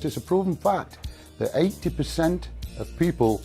It's a proven fact that 80% of people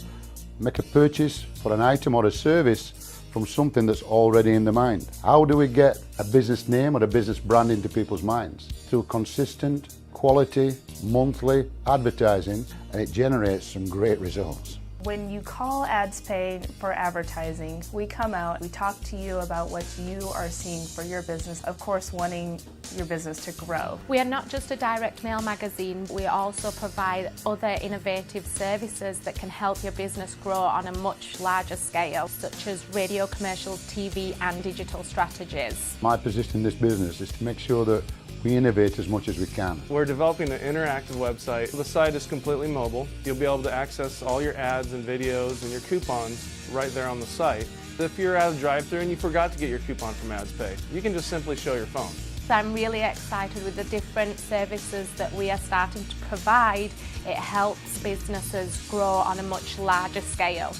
make a purchase for an item or a service from something that's already in their mind. How do we get a business name or a business brand into people's minds? Through consistent, quality, monthly advertising, and it generates some great results. When you call AdsPay for advertising, we come out, we talk to you about what you are seeing for your business, of course wanting your business to grow. We are not just a direct mail magazine, we also provide other innovative services that can help your business grow on a much larger scale, such as radio commercials, TV and digital strategies. My position in this business is to make sure that we innovate as much as we can. We're developing an interactive website. The site is completely mobile. You'll be able to access all your ads and videos and your coupons right there on the site. If you're at a drive-thru and you forgot to get your coupon from AdsPay, you can just simply show your phone. So I'm really excited with the different services that we are starting to provide. It helps businesses grow on a much larger scale.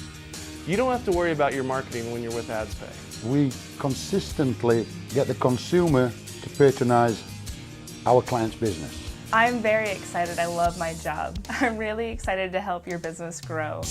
You don't have to worry about your marketing when you're with AdsPay. We consistently get the consumer to patronize our client's business. I'm very excited. I love my job. I'm really excited to help your business grow.